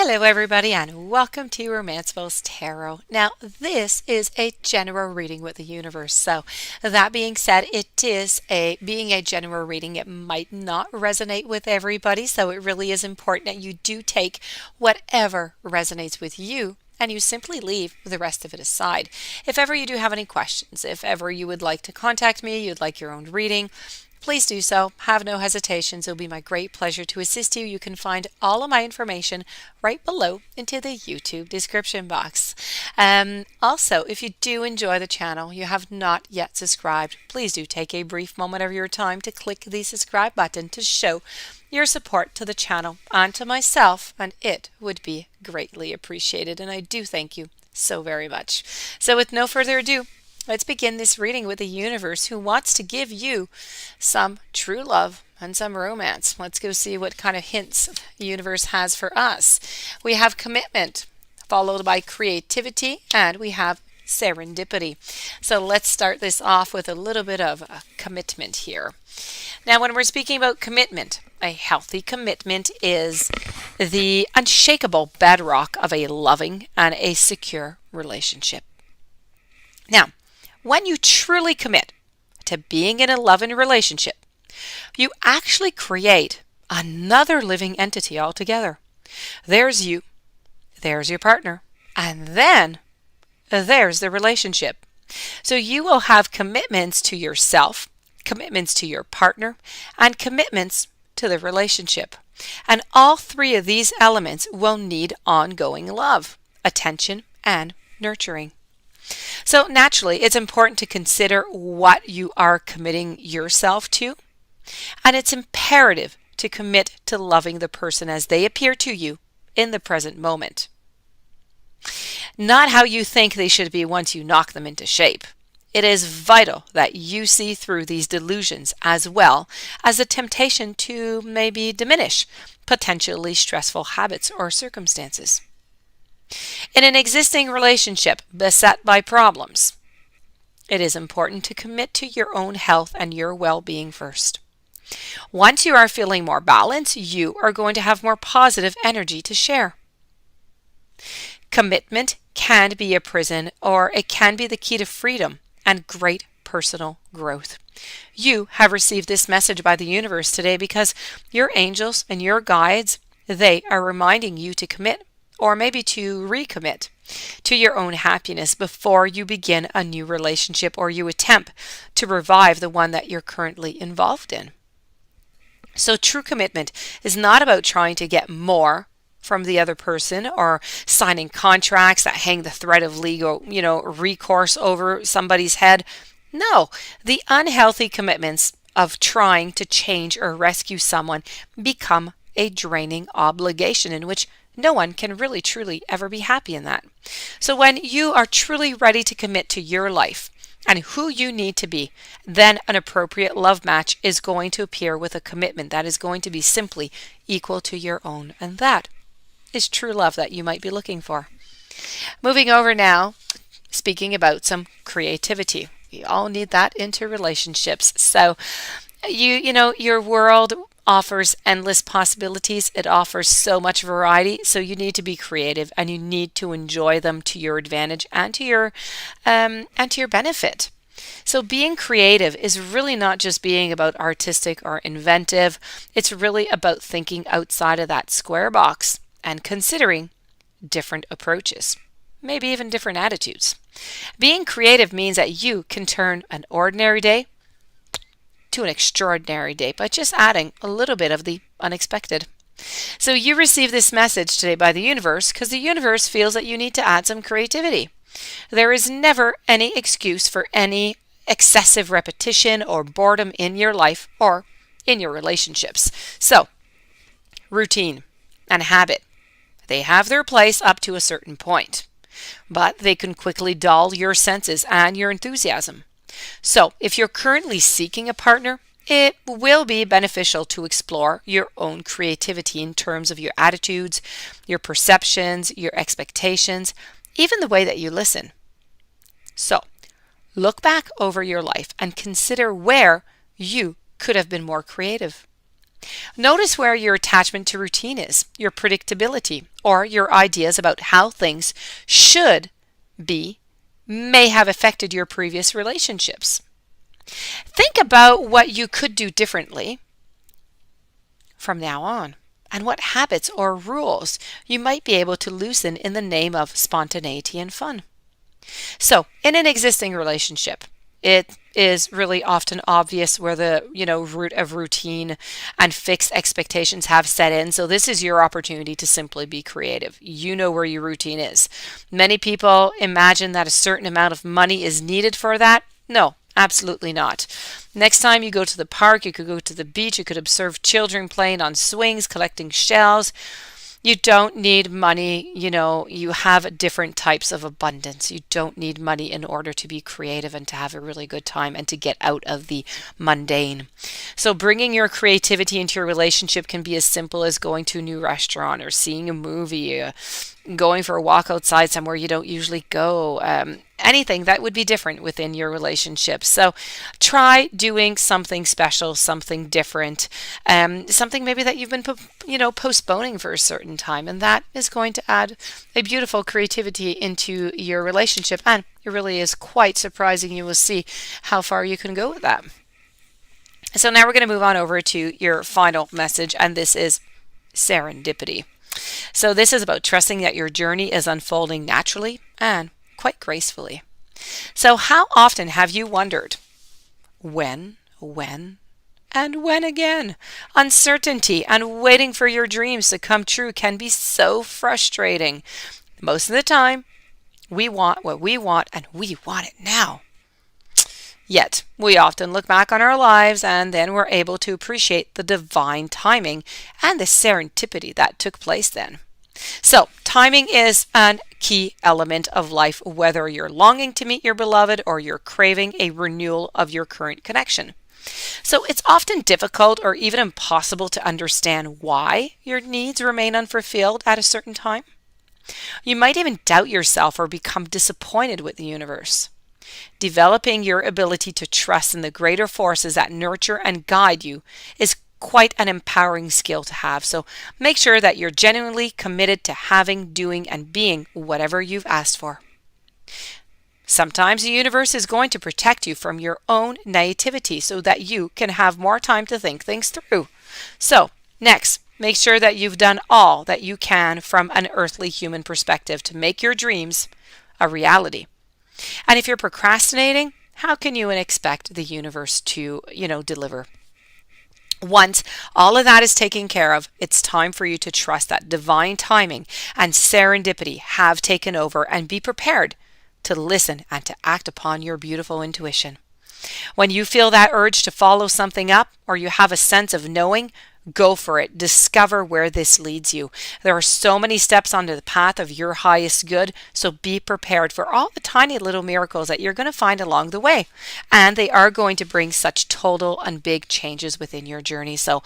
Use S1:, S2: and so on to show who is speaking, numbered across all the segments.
S1: Hello everybody and welcome to Romanceful's Tarot. Now this is a general reading with the universe. So that being said, being a general reading, it might not resonate with everybody. So it really is important that you do take whatever resonates with you and you simply leave the rest of it aside. If ever you do have any questions, if ever you would like to contact me, you'd like your own reading, please do so. Have no hesitations. It'll be my great pleasure to assist you. You can find all of my information right below into the YouTube description box. Also, if you do enjoy the channel, you have not yet subscribed, please do take a brief moment of your time to click the subscribe button to show your support to the channel and to myself, and it would be greatly appreciated. And I do thank you so very much. So with no further ado, let's begin this reading with the universe who wants to give you some true love and some romance. Let's go see what kind of hints the universe has for us. We have commitment, followed by creativity, and we have serendipity. So let's start this off with a little bit of a commitment here. Now, when we're speaking about commitment, a healthy commitment is the unshakable bedrock of a loving and a secure relationship. Now, when you truly commit to being in a loving relationship, you actually create another living entity altogether. There's you, there's your partner, and then there's the relationship. So you will have commitments to yourself, commitments to your partner, and commitments to the relationship. And all three of these elements will need ongoing love, attention, and nurturing. So naturally, it's important to consider what you are committing yourself to, and it's imperative to commit to loving the person as they appear to you in the present moment. Not how you think they should be once you knock them into shape. It is vital that you see through these delusions as well as the temptation to maybe diminish potentially stressful habits or circumstances. In an existing relationship beset by problems, it is important to commit to your own health and your well-being first. Once you are feeling more balanced, you are going to have more positive energy to share. Commitment can be a prison, or it can be the key to freedom and great personal growth. You have received this message by the universe today because your angels and your guides, they are reminding you to commit, or maybe to recommit to your own happiness before you begin a new relationship or you attempt to revive the one that you're currently involved in. So true commitment is not about trying to get more from the other person or signing contracts that hang the threat of legal, recourse over somebody's head. No, the unhealthy commitments of trying to change or rescue someone become a draining obligation in which no one can really truly ever be happy in that. So when you are truly ready to commit to your life and who you need to be, then an appropriate love match is going to appear with a commitment that is going to be simply equal to your own. And that is true love that you might be looking for. Moving over now, speaking about some creativity. We all need that into relationships. So your world offers endless possibilities. It offers so much variety. So you need to be creative and you need to enjoy them to your advantage and to your benefit. So being creative is really not just being about artistic or inventive. It's really about thinking outside of that square box and considering different approaches, maybe even different attitudes. Being creative means that you can turn an ordinary day to an extraordinary day by just adding a little bit of the unexpected. So you receive this message today by the universe because the universe feels that you need to add some creativity. There is never any excuse for any excessive repetition or boredom in your life or in your relationships. So routine and habit, they have their place up to a certain point, but they can quickly dull your senses and your enthusiasm. So if you're currently seeking a partner, it will be beneficial to explore your own creativity in terms of your attitudes, your perceptions, your expectations, even the way that you listen. So look back over your life and consider where you could have been more creative. Notice where your attachment to routine is, your predictability, or your ideas about how things should be may have affected your previous relationships. Think about what you could do differently from now on and what habits or rules you might be able to loosen in the name of spontaneity and fun. So, in an existing relationship, it is really often obvious where the root of routine and fixed expectations have set in. So this is your opportunity to simply be creative. You know where your routine is. Many people imagine that a certain amount of money is needed for that. No, absolutely not. Next time you go to the park, you could go to the beach, you could observe children playing on swings, collecting shells. You don't need money, you have different types of abundance. You don't need money in order to be creative and to have a really good time and to get out of the mundane. So bringing your creativity into your relationship can be as simple as going to a new restaurant or seeing a movie, going for a walk outside somewhere you don't usually go. Anything that would be different within your relationship. So try doing something special, something different, something maybe that you've been postponing for a certain time, and that is going to add a beautiful creativity into your relationship, and it really is quite surprising. You will see how far you can go with that. So now we're going to move on over to your final message, and this is serendipity. So this is about trusting that your journey is unfolding naturally and quite gracefully. So how often have you wondered when, and when again? Uncertainty and waiting for your dreams to come true can be so frustrating. Most of the time, we want what we want and we want it now. Yet, we often look back on our lives and then we're able to appreciate the divine timing and the serendipity that took place then. So, timing is a key element of life, whether you're longing to meet your beloved or you're craving a renewal of your current connection. So, it's often difficult or even impossible to understand why your needs remain unfulfilled at a certain time. You might even doubt yourself or become disappointed with the universe. Developing your ability to trust in the greater forces that nurture and guide you is quite an empowering skill to have. So make sure that you're genuinely committed to having, doing, and being whatever you've asked for. Sometimes the universe is going to protect you from your own naivety so that you can have more time to think things through. So next, make sure that you've done all that you can from an earthly human perspective to make your dreams a reality. And if you're procrastinating, how can you expect the universe to, deliver? Once all of that is taken care of, it's time for you to trust that divine timing and serendipity have taken over, and be prepared to listen and to act upon your beautiful intuition. When you feel that urge to follow something up, or you have a sense of knowing, go for it. Discover where this leads you. There are so many steps onto the path of your highest good, so be prepared for all the tiny little miracles that you're going to find along the way. And they are going to bring such total and big changes within your journey. So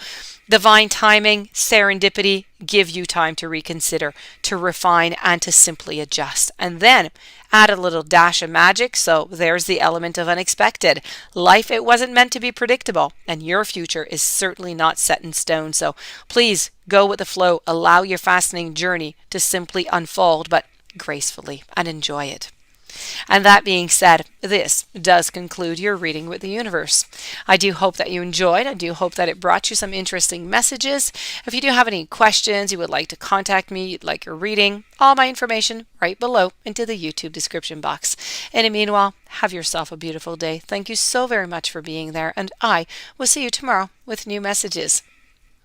S1: divine timing, serendipity, give you time to reconsider, to refine, and to simply adjust. And then add a little dash of magic. So there's the element of unexpected. Life, it wasn't meant to be predictable, and your future is certainly not set in stone. So please go with the flow. Allow your fascinating journey to simply unfold, but gracefully, and enjoy it. And that being said, this does conclude your reading with the universe. I do hope that you enjoyed. I do hope that it brought you some interesting messages. If you do have any questions, you would like to contact me, you'd like your reading, all my information right below into the YouTube description box. And in the meanwhile, have yourself a beautiful day. Thank you so very much for being there, and I will see you tomorrow with new messages.